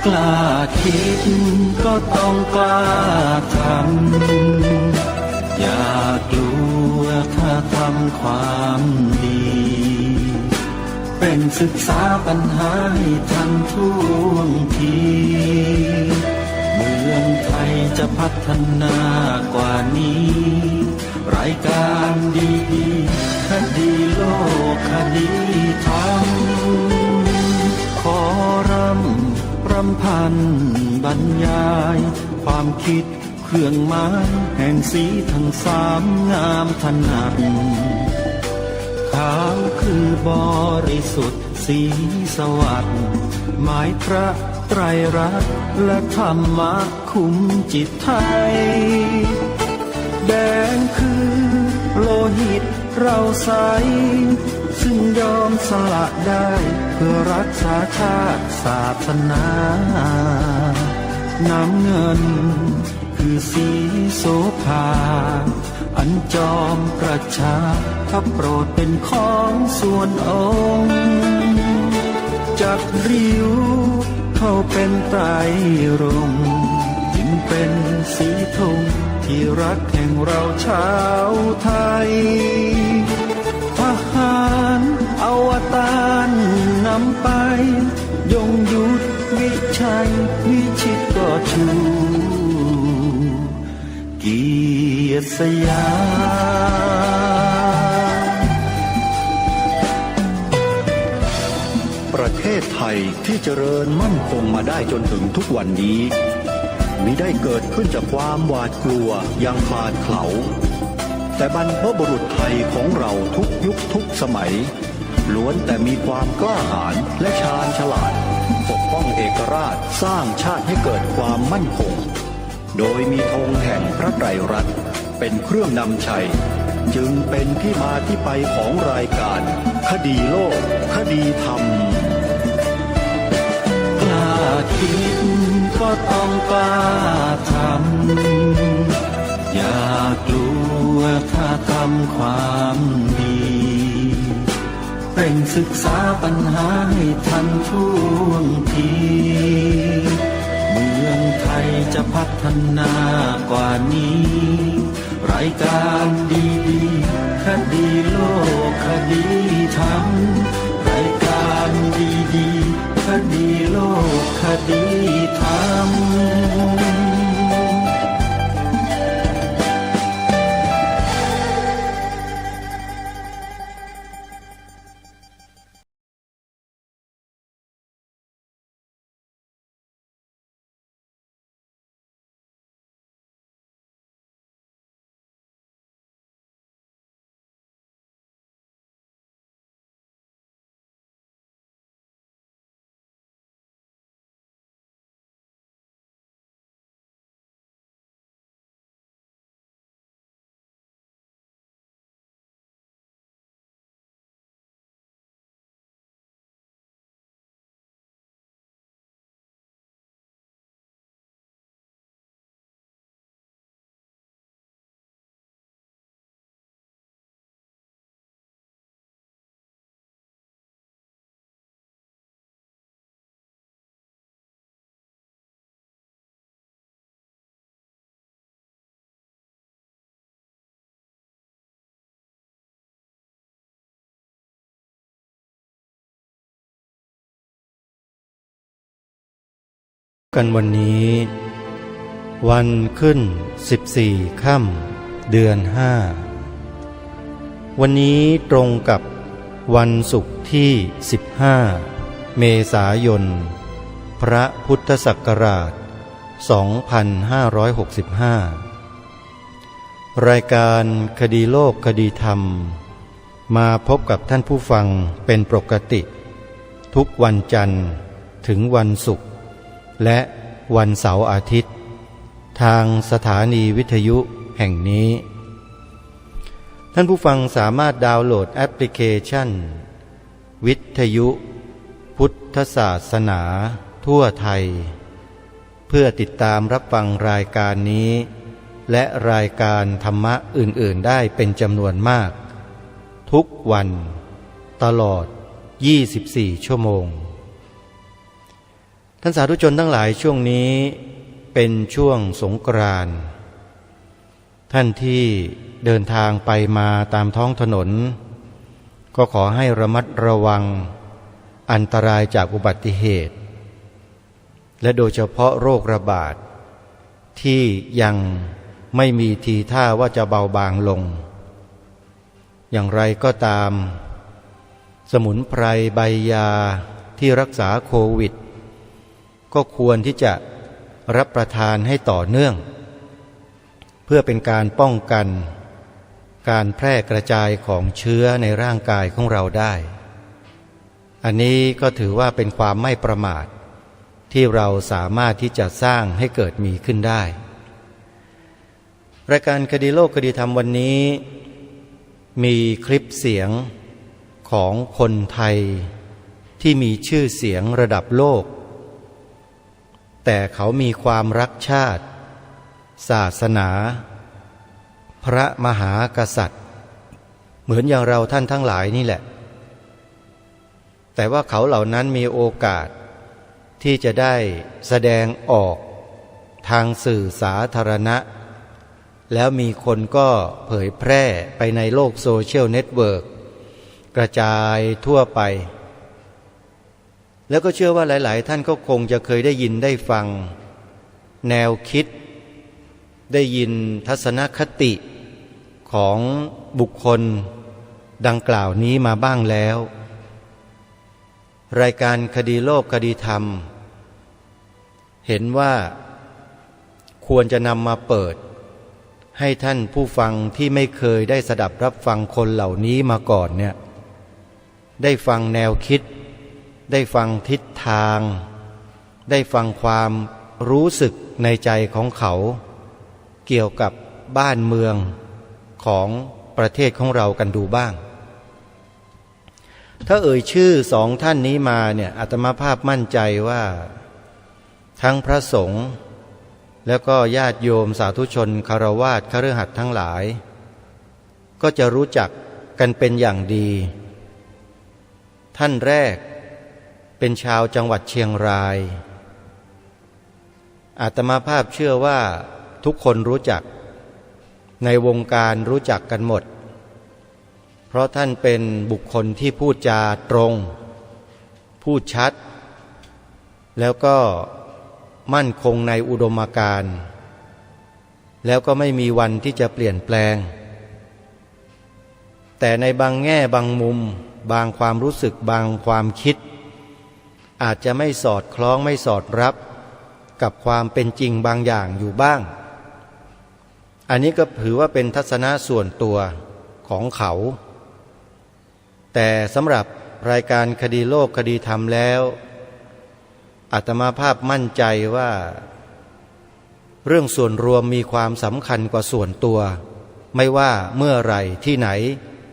กล้าคิดก็ต้องกล้าทำอย่ากลัวถ้าทำความดีเป็นศึกษาปัญหาให้ทันท่วงทีเมืองไทยจะพัฒนากว่านี้รายการดีๆคดีโลกคดีธรรมขอรำพันบรรยายความคิดเครื่องหมายแห่งสีทั้งสามงามถนัดขาวคือบริสุทธิ์สีสวัสดิ์หมายพระไตรรัตน์และธรรมะคุ้มจิตไทยแดงคือโลหิตเราใสซึ่งยอมสละได้เพื่อรักษาชาติศาสนาน้ำเงินคือสีโสภาอันจอมประชาถ้าโปรดเป็นของส่วนองค์จากริ้วเข้าเป็นไตรรงค์จึงเป็นสีธงที่รักแห่งเราชาวไทยทหารอวตารนำไปยงยุทธวิชัยวิชิตก็ชูเกียรติสยามประเทศไทยที่เจริญมั่นคงมาได้จนถึงทุกวันนี้มิได้เกิดขึ้นจากความหวาดกลัวอย่างคลาดเขลาแต่บรรพบุรุษไทยของเราทุกยุคทุกสมัยล้วนแต่มีความกล้าหาญและชาญฉลาดปกป้องเอกราชสร้างชาติให้เกิดความมั่นคงโดยมีธงแห่งพระไตรรัตน์เป็นเครื่องนำชัยจึงเป็นที่มาที่ไปของรายการคดีโลกคดีธรรมกล้าคิดก็ต้องกล้าทำอย่ากลัวถ้าทำความดีเป็นศึกษาปัญหาให้ทันท่วงทีเมืองไทยจะพัฒนากว่านี้รายการดีๆคดีโลกคดีธรรมรายการดีๆคดีโลกคดีธรรมกันวันนี้วันขึ้น14ค่ำเดือน5วันนี้ตรงกับวันศุกร์ที่15เมษายนพระพุทธศักราช2565รายการคดีโลกคดีธรรมมาพบกับท่านผู้ฟังเป็นปกติทุกวันจันทร์ถึงวันศุกร์และวันเสาร์อาทิตย์ทางสถานีวิทยุแห่งนี้ท่านผู้ฟังสามารถดาวน์โหลดแอปพลิเคชันวิทยุพุทธศาสนาทั่วไทยเพื่อติดตามรับฟังรายการนี้และรายการธรรมะอื่นๆได้เป็นจำนวนมากทุกวันตลอด24ชั่วโมง ท่านสาธุชนทั้งหลายช่วงนี้เป็นช่วงสงกรานต์ท่านที่เดินทางไปมาตามท้องถนนก็ขอให้ระมัดระวังอันตรายจากอุบัติเหตุและโดยเฉพาะโรคระบาดที่ยังไม่มีทีท่าว่าจะเบาบางลงอย่างไรก็ตามสมุนไพรใบยาที่รักษาโควิดก็ควรที่จะรับประทานให้ต่อเนื่องเพื่อเป็นการป้องกันการแพร่กระจายของเชื้อในร่างกายของเราได้อันนี้ก็ถือว่าเป็นความไม่ประมาทที่เราสามารถที่จะสร้างให้เกิดมีขึ้นได้รายการคดีโลกคดีธรรมวันนี้มีคลิปเสียงของคนไทยที่มีชื่อเสียงระดับโลกแต่เขามีความรักชาติศาสนาพระมหากษัตริย์เหมือนอย่างเราท่านทั้งหลายนี่แหละแต่ว่าเขาเหล่านั้นมีโอกาสที่จะได้แสดงออกทางสื่อสาธารณะแล้วมีคนก็เผยแพร่ไปในโลกโซเชียลเน็ตเวิร์กกระจายทั่วไปแล้วก็เชื่อว่าหลายๆท่านก็คงจะเคยได้ยินได้ฟังแนวคิดได้ยินทัศนคติของบุคคลดังกล่าวนี้มาบ้างแล้วรายการคดีโลกคดีธรรมเห็นว่าควรจะนำมาเปิดให้ท่านผู้ฟังที่ไม่เคยได้สดับรับฟังคนเหล่านี้มาก่อนเนี่ยได้ฟังแนวคิดได้ฟังทิศทางได้ฟังความรู้สึกในใจของเขาเกี่ยวกับบ้านเมืองของประเทศของเรากันดูบ้างถ้าเอ่ยชื่อสองท่านนี้มาเนี่ยอาตมาภาพมั่นใจว่าทั้งพระสงฆ์แล้วก็ญาติโยมสาธุชนคฤหัสถ์คฤหัสถ์ทั้งหลายก็จะรู้จักกันเป็นอย่างดีท่านแรกเป็นชาวจังหวัดเชียงรายอาตมาภาพเชื่อว่าทุกคนรู้จักในวงการรู้จักกันหมดเพราะท่านเป็นบุคคลที่พูดจาตรงพูดชัดแล้วก็มั่นคงในอุดมการณ์แล้วก็ไม่มีวันที่จะเปลี่ยนแปลงแต่ในบางแง่บางมุมบางความรู้สึกบางความคิดอาจจะไม่สอดคล้องไม่สอดรับกับความเป็นจริงบางอย่างอยู่บ้างอันนี้ก็ถือว่าเป็นทัศนะส่วนตัวของเขาแต่สำหรับรายการคดีโลกคดีธรรมแล้วอาตมาภาพมั่นใจว่าเรื่องส่วนรวมมีความสำคัญกว่าส่วนตัวไม่ว่าเมื่อไหร่ที่ไหน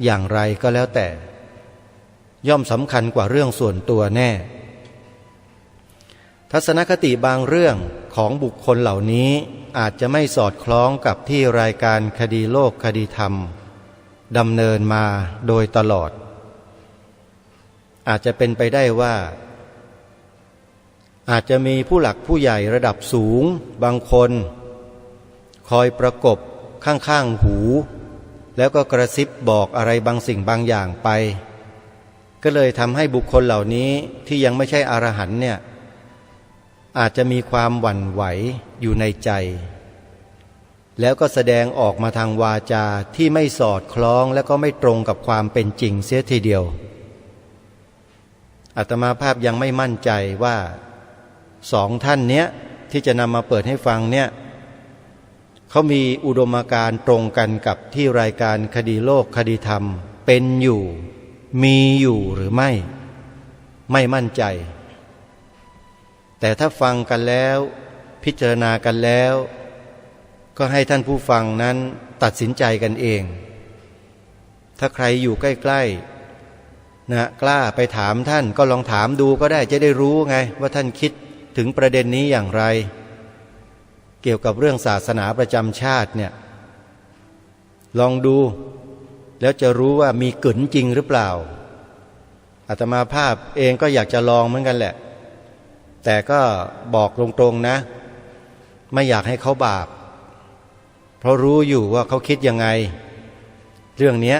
อย่างไรก็แล้วแต่ย่อมสำคัญกว่าเรื่องส่วนตัวแน่ทัศนคติบางเรื่องของบุคคลเหล่านี้อาจจะไม่สอดคล้องกับที่รายการคดีโลกคดีธรรมดำเนินมาโดยตลอดอาจจะเป็นไปได้ว่าอาจจะมีผู้หลักผู้ใหญ่ระดับสูงบางคนคอยประกบข้างๆหูแล้วก็กระซิบบอกอะไรบางสิ่งบางอย่างไปก็เลยทำให้บุคคลเหล่านี้ที่ยังไม่ใช่อรหันต์เนี่ยอาจจะมีความหวั่นไหวอยู่ในใจแล้วก็แสดงออกมาทางวาจาที่ไม่สอดคล้องและก็ไม่ตรงกับความเป็นจริงเสียทีเดียวอาตมาภาพยังไม่มั่นใจว่าสองท่านเนี้ยที่จะนำมาเปิดให้ฟังเนี่ยเขามีอุดมการณ์ตรงกันกับที่รายการคดีโลกคดีธรรมเป็นอยู่มีอยู่หรือไม่มั่นใจแต่ถ้าฟังกันแล้วพิจารณากันแล้วก็ให้ท่านผู้ฟังนั้นตัดสินใจกันเองถ้าใครอยู่ใกล้ๆนะกล้าไปถามท่านก็ลองถามดูก็ได้จะได้รู้ไงว่าท่านคิดถึงประเด็นนี้อย่างไรเกี่ยวกับเรื่องศาสนาประจำชาติเนี่ยลองดูแล้วจะรู้ว่ามีกึ๋นจริงหรือเปล่าอาตมาภาพเองก็อยากจะลองเหมือนกันแหละ แต่ก็บอกตรงๆนะไม่อยากให้เขาบาปเพราะรู้อยู่ว่าเขาคิดยังไงเรื่องนี้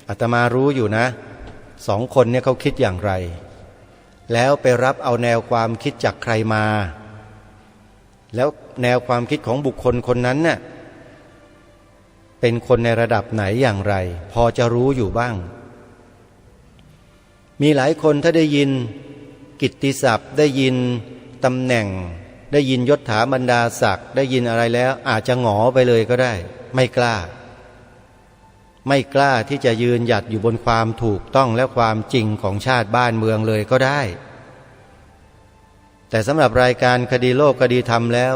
อาตมารู้อยู่นะสองคนเนี่ยเขาคิดอย่างไรแล้วไปรับเอาแนวความคิดจากใครมาแล้วแนวความคิดของบุคคลคนนั้นน่ะเป็นคนในระดับไหนอย่างไรพอจะรู้อยู่บ้างมีหลายคนถ้าได้ยินกิตติศัพท์ได้ยินตำแหน่งได้ยินยศถาบรรดาศักดิ์ได้ยินอะไรแล้วอาจจะหงอไปเลยก็ได้ไม่กล้าที่จะยืนหยัดอยู่บนความถูกต้องและความจริงของชาติบ้านเมืองเลยก็ได้แต่สำหรับรายการคดีโลกคดีธรรมแล้ว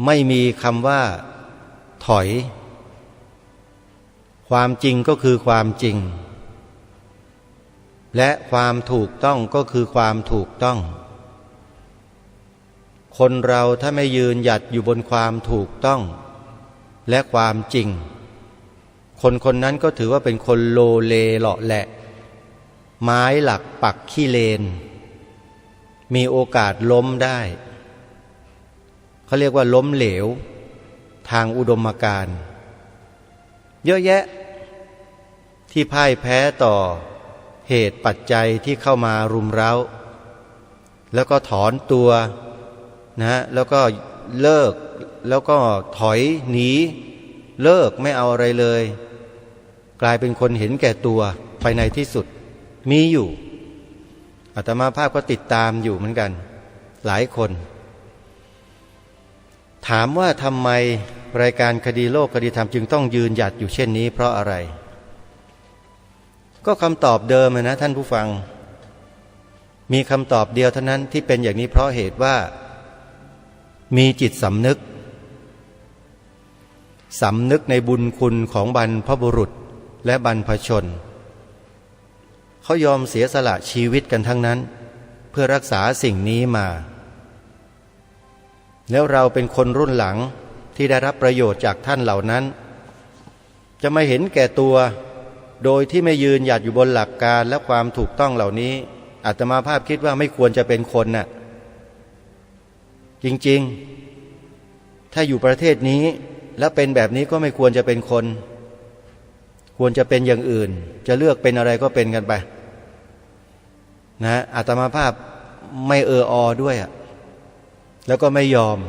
ไม่มีคำว่าถอยความจริงก็คือความจริงและความถูกต้องก็คือความถูกต้องคนเราถ้าไม่ยืนหยัดอยู่บนความถูกต้องและความจริงคนคนนั้นก็ถือว่าเป็นคนโลเลเหลาะแหละไม้หลักปักขี้เลนมีโอกาสล้มได้เขาเรียกว่าล้มเหลวทางอุดมการณ์เยอะแยะที่พ่ายแพ้ต่อเหตุปัจจัยที่เข้ามารุมเร้าแล้วก็ถอนตัวนะแล้วก็เลิกแล้วก็ถอยหนีเลิกไม่เอาอะไรเลยกลายเป็นคนเห็นแก่ตัวไปในที่สุดมีอยู่อาตมาภาพก็ติดตามอยู่เหมือนกันหลายคนถามว่าทำไมรายการคดีโลกคดีธรรมจึงต้องยืนหยัดอยู่เช่นนี้เพราะอะไรก็คำตอบเดิมนะท่านผู้ฟังมีคำตอบเดียวเท่านั้นที่เป็นอย่างนี้เพราะเหตุว่ามีจิตสำนึกในบุญคุณของบรรพบุรุษและบรรพชนเขายอมเสียสละชีวิตกันทั้งนั้นเพื่อรักษาสิ่งนี้มาแล้วเราเป็นคนรุ่นหลังที่ได้รับประโยชน์จากท่านเหล่านั้นจะไม่เห็นแก่ตัวโดยที่ไม่ยืนหยัดอยู่บนหลักการและความถูกต้องเหล่านี้อาตมาภาพคิดว่าไม่ควรจะเป็นคนน่ะจริงๆถ้าอยู่ประเทศนี้แล้วเป็นแบบนี้ก็ไม่ควรจะเป็นคนควรจะเป็นอย่างอื่นจะเลือกเป็นอะไรก็เป็นกันไปนะอาตมาภาพไม่อด้วยแล้วก็ไม่ยอม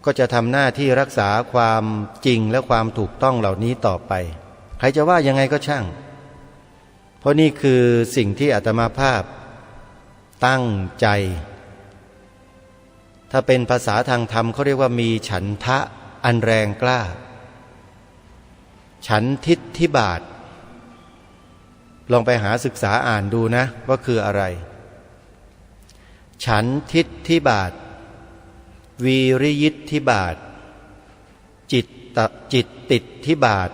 ก็จะทำหน้าที่รักษาความจริงและความถูกต้องเหล่านี้ต่อไปใครจะว่ายังไงก็ช่างเพราะนี่คือสิ่งที่อาตมาภาพตั้งใจถ้าเป็นภาษาทางธรรมเขาเรียกว่ามีฉันทะอันแรงกล้าฉันทิฏฐิบาทลองไปหาศึกษาอ่านดูนะว่าคืออะไรฉันทิฏฐิบาทวีริยิทธิบาทจิตติดทิบาท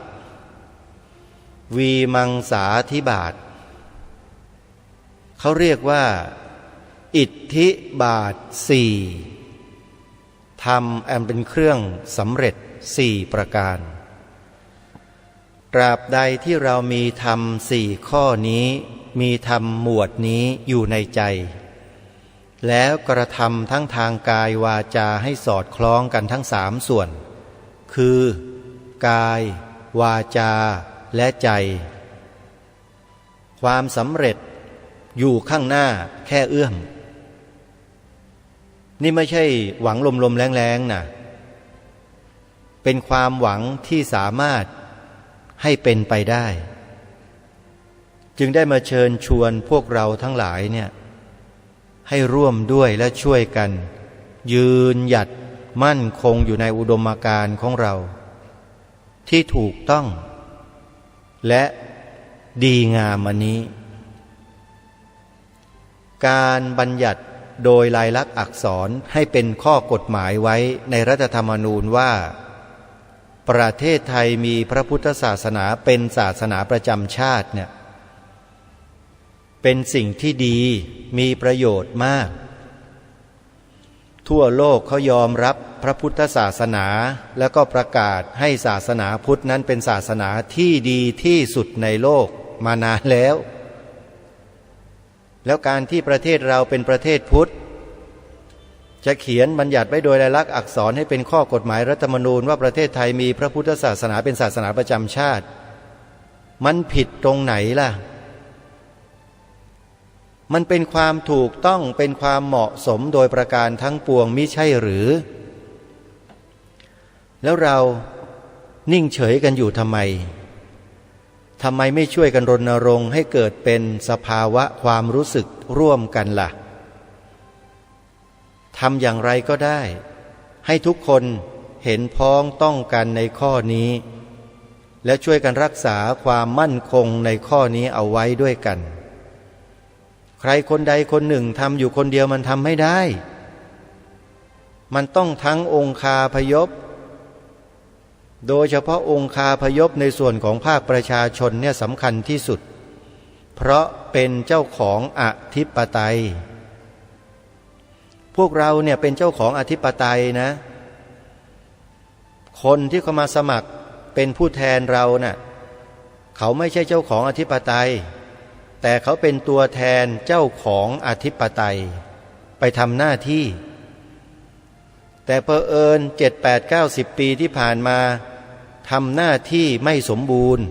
วีมังสาทิบาทเขาเรียกว่าอิทธิบาทสี่ทำอันเป็นเครื่องสำเร็จ4ประการตราบใดที่เรามีธรรม4ข้อนี้มีธรรมหมวดนี้อยู่ในใจแล้วกระทำทั้งทางกายวาจาให้สอดคล้องกันทั้ง3ส่วนคือกายวาจาและใจความสำเร็จอยู่ข้างหน้าแค่เอื้อมนี่ไม่ใช่หวังลมๆแรงๆนะเป็นความหวังที่สามารถให้เป็นไปได้จึงได้มาเชิญชวนพวกเราทั้งหลายเนี่ยให้ร่วมด้วยและช่วยกันยืนหยัดมั่นคงอยู่ในอุดมการณ์ของเราที่ถูกต้องและดีงามอันนี้การบัญญัติโดยลายลักษณ์อักษรให้เป็นข้อกฎหมายไว้ในรัฐธรรมนูญว่าประเทศไทยมีพระพุทธศาสนาเป็นศาสนาประจำชาติเนี่ยเป็นสิ่งที่ดีมีประโยชน์มากทั่วโลกเขายอมรับพระพุทธศาสนาแล้วก็ประกาศให้ศาสนาพุทธนั้นเป็นศาสนาที่ดีที่สุดในโลกมานานแล้ว แล้วการที่ประเทศเราเป็นประเทศพุทธจะเขียนบัญญัติไว้โดยลายลักษณ์อักษรให้เป็นข้อกฎหมายรัฐธรรมนูญว่าประเทศไทยมีพระพุทธศาสนาเป็นศาสนาประจำชาติมันผิดตรงไหนล่ะมันเป็นความถูกต้องเป็นความเหมาะสมโดยประการทั้งปวงมิใช่หรือแล้วเรานิ่งเฉยกันอยู่ทำไมไม่ช่วยกันรณรงค์ให้เกิดเป็นสภาวะความรู้สึกร่วมกันล่ะทำอย่างไรก็ได้ให้ทุกคนเห็นพ้องต้องกันในข้อนี้และช่วยกันรักษาความมั่นคงในข้อนี้เอาไว้ด้วยกันใครคนใดคนหนึ่งทำอยู่คนเดียวมันทำไม่ได้มันต้องทั้งองคาพยพโดยเฉพาะองคาพยพในส่วนของภาคประชาชนเนี่ยสำคัญที่สุดเพราะเป็นเจ้าของอธิปไตยพวกเราเนี่ยเป็นเจ้าของอธิปไตยนะคนที่เขามาสมัครเป็นผู้แทนเราน่ะเขาไม่ใช่เจ้าของอธิปไตยแต่เขาเป็นตัวแทนเจ้าของอธิปไตยไปทำหน้าที่แต่เผอิญ7, 8, 90 ปีที่ผ่านมาทำหน้าที่ไม่สมบูรณ์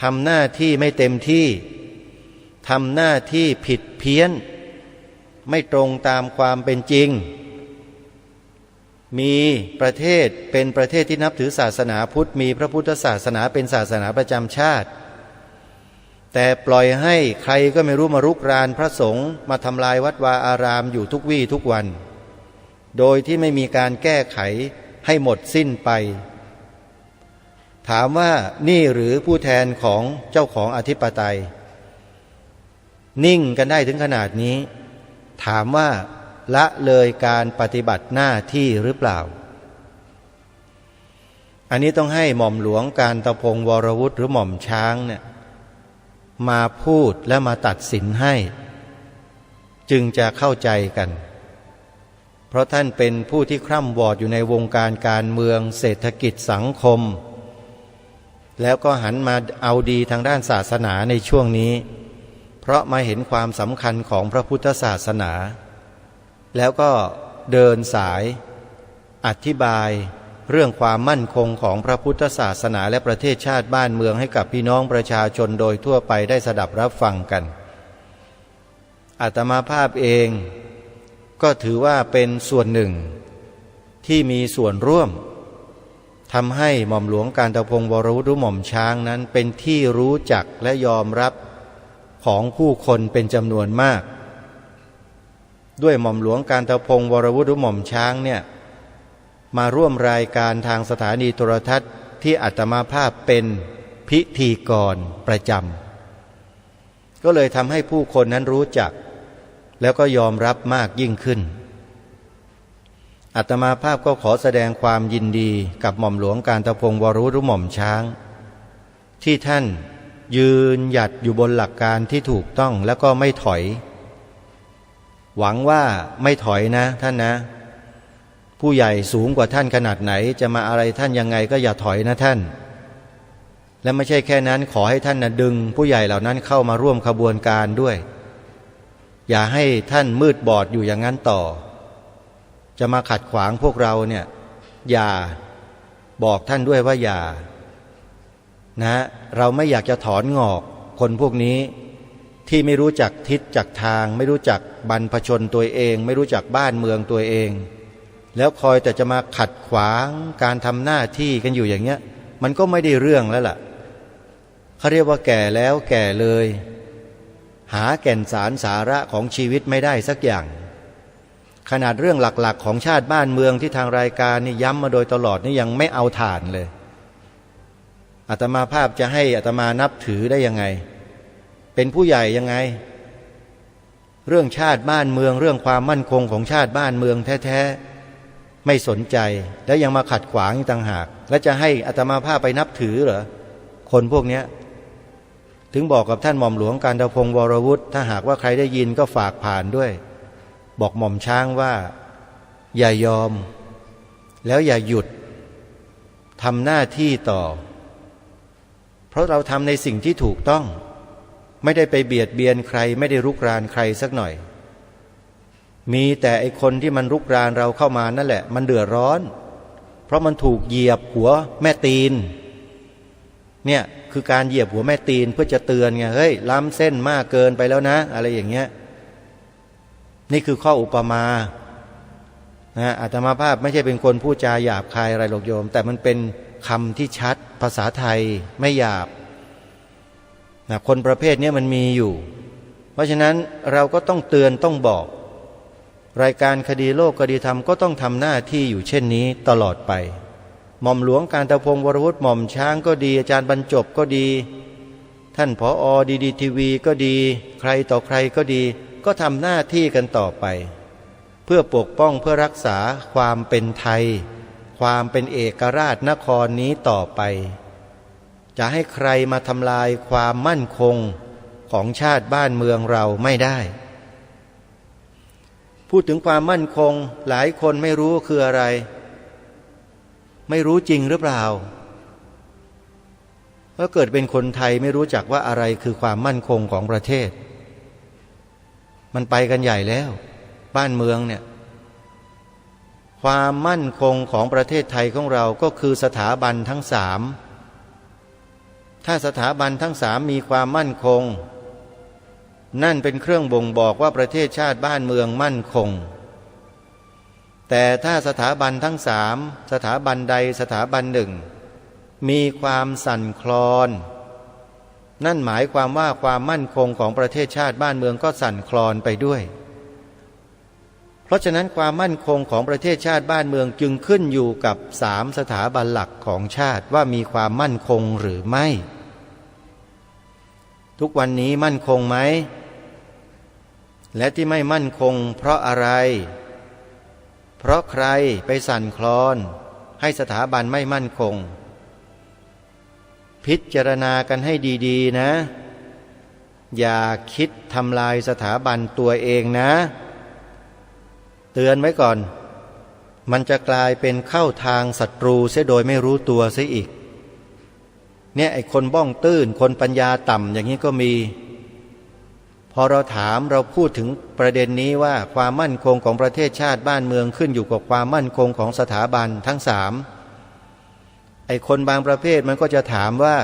ทำหน้าที่ไม่เต็มที่ทำหน้าที่ผิดเพี้ยนไม่ตรงตามความเป็นจริงมีประเทศเป็นประเทศที่นับถือศาสนาพุทธมีพระพุทธศาสนาเป็นศาสนาประจำชาติแต่ปล่อยให้ใครก็ไม่รู้มารุกรานพระสงฆ์มาทำลายวัดวาอารามอยู่ทุกวี่ทุกวันโดยที่ไม่มีการแก้ไขให้หมดสิ้นไปถามว่านี่หรือผู้แทนของเจ้าของอธิปไตยนิ่งกันได้ถึงขนาดนี้ถามว่าละเลยการปฏิบัติหน้าที่หรือเปล่าอันนี้ต้องให้หม่อมหลวงการตะพงศ์วรวุฒิหรือหม่อมช้างเนี่ยมาพูดและมาตัดสินให้จึงจะเข้าใจกันเพราะท่านเป็นผู้ที่คร่ำวอดอยู่ในวงการการเมืองเศรษฐกิจสังคมแล้วก็หันมาเอาดีทางด้านศาสนาในช่วงนี้เพราะมาเห็นความสำคัญของพระพุทธศาสนาแล้วก็เดินสายอธิบายเรื่องความมั่นคงของพระพุทธศาสนาและประเทศชาติบ้านเมืองให้กับพี่น้องประชาชนโดยทั่วไปได้สดับรับฟังกันอาตมาภาพเองก็ถือว่าเป็นส่วนหนึ่งที่มีส่วนร่วมทำให้หม่อมหลวงการตะพงศ์วรวุฒิหม่อมช้างนั้นเป็นที่รู้จักและยอมรับของผู้คนเป็นจำนวนมากด้วยหม่อมหลวงการตะพงศ์วรวุฒิหม่อมช้างเนี่ยมาร่วมรายการทางสถานีโทรทัศน์ที่อาตมาภาพเป็นพิธีกรประจำก็เลยทำให้ผู้คนนั้นรู้จักแล้วก็ยอมรับมากยิ่งขึ้นอาตมาภาพก็ขอแสดงความยินดีกับหม่อมหลวงการตะพงศ์วรวุฒิหม่อมช้างที่ท่านยืนหยัดอยู่บนหลักการที่ถูกต้องแล้วก็ไม่ถอยหวังว่าไม่ถอยนะท่านนะผู้ใหญ่สูงกว่าท่านขนาดไหนจะมาอะไรท่านยังไงก็อย่าถอยนะท่านและไม่ใช่แค่นั้นขอให้ท่านดึงผู้ใหญ่เหล่านั้นเข้ามาร่วมขบวนการด้วยอย่าให้ท่านมืดบอดอยู่อย่างนั้นต่อจะมาขัดขวางพวกเราเนี่ยอย่าบอกท่านด้วยว่าอย่านะเราไม่อยากจะถอนงอกคนพวกนี้ที่ไม่รู้จักทิศจักทางไม่รู้จักบรรพชนตัวเองไม่รู้จักบ้านเมืองตัวเองแล้วคอยแต่จะมาขัดขวางการทำหน้าที่กันอยู่อย่างเงี้ยมันก็ไม่ได้เรื่องแล้วล่ะเขาเรียกว่าแก่แล้วแก่เลยหาแก่นสารสาระของชีวิตไม่ได้สักอย่างขนาดเรื่องหลักๆของชาติบ้านเมืองที่ทางรายการนี่ย้ำมาโดยตลอดนี่ยังไม่เอาถ่านเลยอาตมาภาพจะให้อาตมานับถือได้ยังไงเป็นผู้ใหญ่ยังไงเรื่องชาติบ้านเมืองเรื่องความมั่นคงของชาติบ้านเมืองแท้ๆไม่สนใจแล้วยังมาขัดขวางต่างหากและจะให้อาตมาภาพไปนับถือเหรอคนพวกนี้ถึงบอกกับท่านหม่อมหลวงการตะพงศ์วรวุฒิถ้าหากว่าใครได้ยินก็ฝากผ่านด้วยบอกหม่อมช้างว่าอย่ายอมแล้วอย่าหยุดทำหน้าที่ต่อเพราะเราทำในสิ่งที่ถูกต้อง ไม่ได้ไปเบียดเบียนใครไม่ได้รุกรานใครสักหน่อยมีแต่ไอคนที่มันรุกรานเราเข้ามานั่นแหละมันเดือดร้อนเพราะมันถูกเหยียบหัวแม่ตีนเนี่ยคือการเหยียบหัวแม่ตีนเพื่อจะเตือนไงเฮ้ยล้ำเส้นมากเกินไปแล้วนะอะไรอย่างเงี้ยนี่คือข้ออุปมาอาตมาภาพไม่ใช่เป็นคนพูดจาหยาบคายอะไรหรอกโยมแต่มันเป็นคำที่ชัดภาษาไทยไม่หยาบคนประเภทนี้มันมีอยู่เพราะฉะนั้นเราก็ต้องเตือนต้องบอกรายการคดีโลกคดีธรรมก็ต้องทำหน้าที่อยู่เช่นนี้ตลอดไปหม่อมหลวงการตะพงศ์วรวุฒิหม่อมช้างก็ดีอาจารย์บรรจบก็ดีท่านผอ.ดีดีทีวีก็ดีใครต่อใครก็ดีก็ทำหน้าที่กันต่อไปเพื่อปกป้องเพื่อรักษาความเป็นไทยความเป็นเอกราชนครนี้ต่อไปจะให้ใครมาทำลายความมั่นคงของชาติบ้านเมืองเราไม่ได้พูดถึงความมั่นคงหลายคนไม่รู้คืออะไรไม่รู้จริงหรือเปล่าเพราะเกิดเป็นคนไทยไม่รู้จักว่าอะไรคือความมั่นคงของประเทศมันไปกันใหญ่แล้วบ้านเมืองเนี่ยความมั่นคงของประเทศไทยของเราก็คือสถาบันทั้งสามถ้าสถาบันทั้งสามมีความมั่นคงนั่นเป็นเครื่องบ่งบอกว่าประเทศชาติบ้านเมืองมั่นคงแต่ถ้าสถาบันทั้งสามสถาบันใดสถาบันหนึ่งมีความสั่นคลอนนั่นหมายความว่าความมั่นคงของประเทศชาติบ้านเมืองก็สั่นคลอนไปด้วยเพราะฉะนั้นความมั่นคงของประเทศชาติบ้านเมืองจึงขึ้นอยู่กับสามสถาบันหลักของชาติว่ามีความมั่นคงหรือไม่ทุกวันนี้มั่นคงไหมและที่ไม่มั่นคงเพราะอะไรเพราะใครไปสั่นคลอนให้สถาบันไม่มั่นคงพิจารณากันให้ดีๆนะอย่าคิดทำลายสถาบันตัวเองนะเตือนไว้ก่อนมันจะกลายเป็นเข้าทางศัตรูเสียโดยไม่รู้ตัวเสียอีกเนี่ยไอ้คนบ้องตื้นคนปัญญาต่ำอย่างนี้ก็มีพอเราถามเราพูดถึงประเด็นนี้ว่าความมั่นคงของประเทศชาติบ้านเมืองขึ้นอยู่กับความมั่นคงของสถาบันทั้งสามไอ้คนบางประเภทมันก็จะถามว่า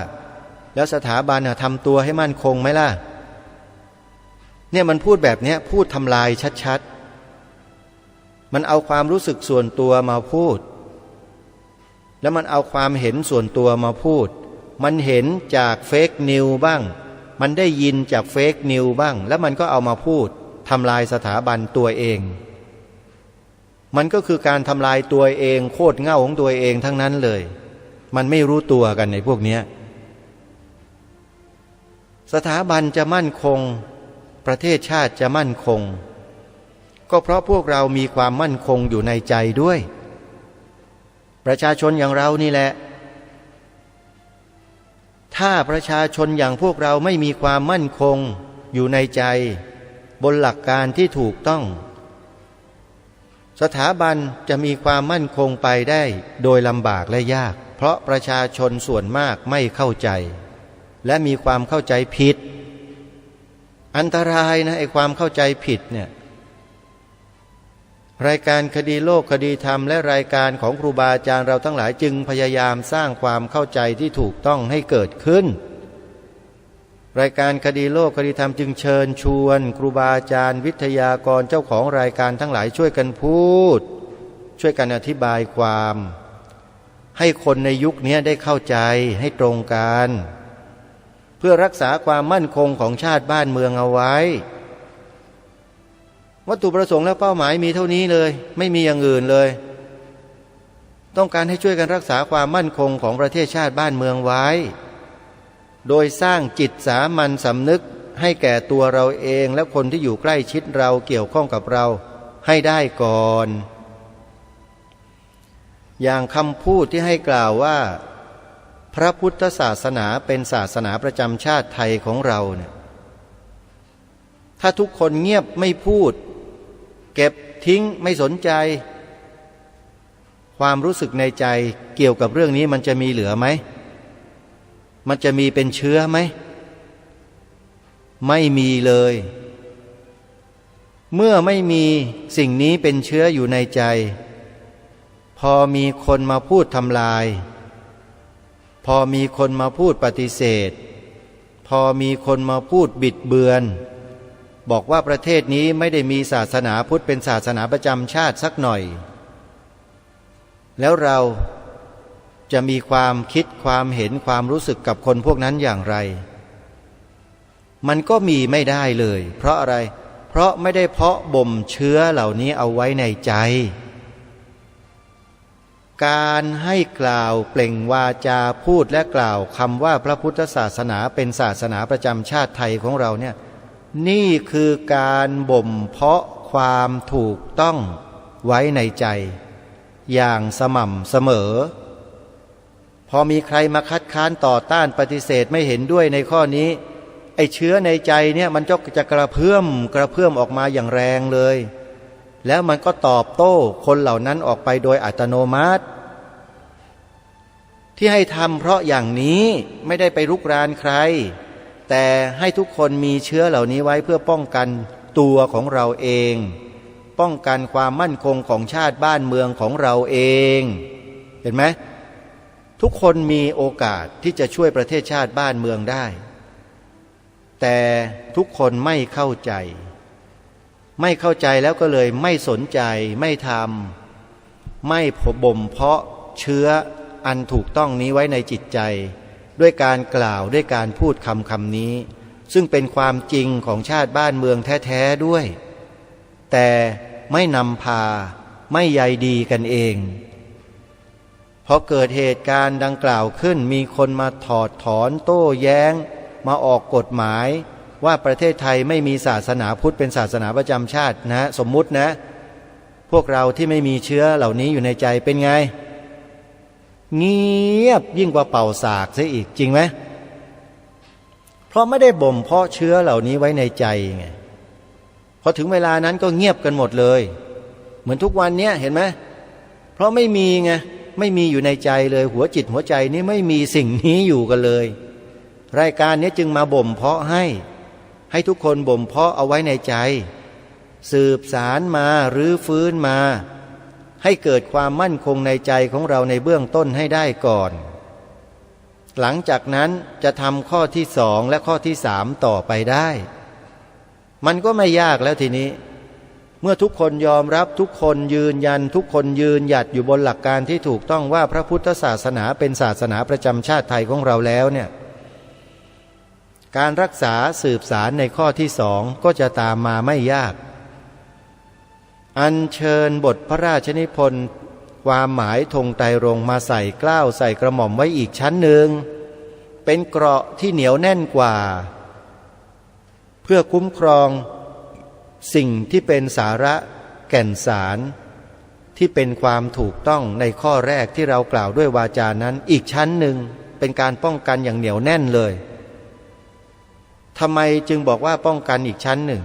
แล้วสถาบันทำตัวให้มั่นคงไหมล่ะเนี่ยมันพูดแบบนี้พูดทำลายชัดๆมันเอาความรู้สึกส่วนตัวมาพูดแล้วมันเอาความเห็นส่วนตัวมาพูดมันเห็นจากเฟกนิวบ้างมันได้ยินจากเฟกนิวบ้างแล้วมันก็เอามาพูดทำลายสถาบันตัวเองมันก็คือการทำลายตัวเองโคตรเง่าของตัวเองทั้งนั้นเลยมันไม่รู้ตัวกันในพวกนี้สถาบันจะมั่นคงประเทศชาติจะมั่นคงก็เพราะพวกเรามีความมั่นคงอยู่ในใจด้วยประชาชนอย่างเรานี่แหละถ้าประชาชนอย่างพวกเราไม่มีความมั่นคงอยู่ในใจบนหลักการที่ถูกต้องสถาบันจะมีความมั่นคงไปได้โดยลำบากและยากเพราะประชาชนส่วนมากไม่เข้าใจและมีความเข้าใจผิดอันตรายนะไอ้ความเข้าใจผิดเนี่ยรายการคดีโลกคดีธรรมและรายการของครูบาอาจารย์เราทั้งหลายจึงพยายามสร้างความเข้าใจที่ถูกต้องให้เกิดขึ้นรายการคดีโลกคดีธรรมจึงเชิญชวนครูบาอาจารย์วิทยากรเจ้าของรายการทั้งหลายช่วยกันพูดช่วยกันอธิบายความให้คนในยุคนี้ได้เข้าใจให้ตรงกันเพื่อรักษาความมั่นคงของชาติบ้านเมืองเอาไว้วัตถุประสงค์และเป้าหมายมีเท่านี้เลยไม่มีอย่างอื่นเลยต้องการให้ช่วยกันรักษาความมั่นคงของประเทศชาติบ้านเมืองไว้โดยสร้างจิตสามัญสำนึกให้แก่ตัวเราเองและคนที่อยู่ใกล้ชิดเราเกี่ยวข้องกับเราให้ได้ก่อนอย่างคำพูดที่ให้กล่าวว่าพระพุทธศาสนาเป็นศาสนาประจำชาติไทยของเราเนี่ยถ้าทุกคนเงียบไม่พูดเก็บทิ้งไม่สนใจความรู้สึกในใจเกี่ยวกับเรื่องนี้มันจะมีเหลือไหมมันจะมีเป็นเชื้อไหม ไม่มีเลย เมื่อไม่มีสิ่งนี้เป็นเชื้ออยู่ในใจพอมีคนมาพูดทำลายพอมีคนมาพูดปฏิเสธพอมีคนมาพูดบิดเบือนบอกว่าประเทศนี้ไม่ได้มีศาสนาพุทธเป็นศาสนาประจำชาติสักหน่อยแล้วเราจะมีความคิดความเห็นความรู้สึกกับคนพวกนั้นอย่างไรมันก็มีไม่ได้เลยเพราะอะไรเพราะไม่ได้เพาะบ่มเชื้อเหล่านี้เอาไว้ในใจการให้กล่าวเปล่งวาจาพูดและกล่าวคำว่าพระพุทธศาสนาเป็นศาสนาประจำชาติไทยของเราเนี่ยนี่คือการบ่มเพาะความถูกต้องไว้ในใจอย่างสม่ำเสมอพอมีใครมาคัดค้านต่อต้านปฏิเสธไม่เห็นด้วยในข้อนี้ไอ้เชื้อในใจเนี่ยมันจะกระเพื่อมออกมาอย่างแรงเลยแล้วมันก็ตอบโต้คนเหล่านั้นออกไปโดยอัตโนมัติที่ให้ทำเพราะอย่างนี้ไม่ได้ไปรุกรานใครแต่ให้ทุกคนมีเชื้อเหล่านี้ไว้เพื่อป้องกันตัวของเราเองป้องกันความมั่นคงของชาติบ้านเมืองของเราเองเห็นไหมทุกคนมีโอกาสที่จะช่วยประเทศชาติบ้านเมืองได้แต่ทุกคนไม่เข้าใจแล้วก็เลยไม่สนใจไม่ทำไม่บ่มเพาะเชื้ออันถูกต้องนี้ไว้ในจิตใจด้วยการกล่าวด้วยการพูดคำนี้ซึ่งเป็นความจริงของชาติบ้านเมืองแท้ๆด้วยแต่ไม่นำพาไม่ใยดีกันเองพอเกิดเหตุการณ์ดังกล่าวขึ้นมีคนมาถอดถอนโต้แย้งมาออกกฎหมายว่าประเทศไทยไม่มีศาสนาพุทธเป็นศาสนาประจำชาตินะสมมุตินะพวกเราที่ไม่มีเชื้อเหล่านี้อยู่ในใจเป็นไงเงียบยิ่งกว่าเป่าสากซะอีกจริงไหมเพราะไม่ได้บ่มเพาะเชื้อเหล่านี้ไว้ในใจไงพอถึงเวลานั้นก็เงียบกันหมดเลยเหมือนทุกวันนี้เห็นไหมเพราะไม่มีไงไม่มีอยู่ในใจเลยหัวจิตหัวใจนี่ไม่มีสิ่งนี้อยู่กันเลยรายการนี้จึงมาบ่มเพาะให้ทุกคนบ่มเพาะเอาไว้ในใจสืบสารมาหรือฟื้นมาให้เกิดความมั่นคงในใจของเราในเบื้องต้นให้ได้ก่อนหลังจากนั้นจะทำข้อที่สองและข้อที่สามต่อไปได้มันก็ไม่ยากแล้วทีนี้เมื่อทุกคนยอมรับทุกคนยืนยันทุกคนยืนหยัดอยู่บนหลักการที่ถูกต้องว่าพระพุทธศาสนาเป็นศาสนาประจำชาติไทยของเราแล้วเนี่ยการรักษาสืบสารในข้อที่สองก็จะตามมาไม่ยากอัญเชิญบทพระราชนิพนธ์ความหมายธงไตรรงค์มาใส่เกล้าใส่กระหม่อมไว้อีกชั้นหนึ่งเป็นเกราะที่เหนียวแน่นกว่าเพื่อคุ้มครองสิ่งที่เป็นสาระแก่นสารที่เป็นความถูกต้องในข้อแรกที่เรากล่าวด้วยวาจานั้นอีกชั้นหนึ่งเป็นการป้องกันอย่างเหนียวแน่นเลยทำไมจึงบอกว่าป้องกันอีกชั้นหนึ่ง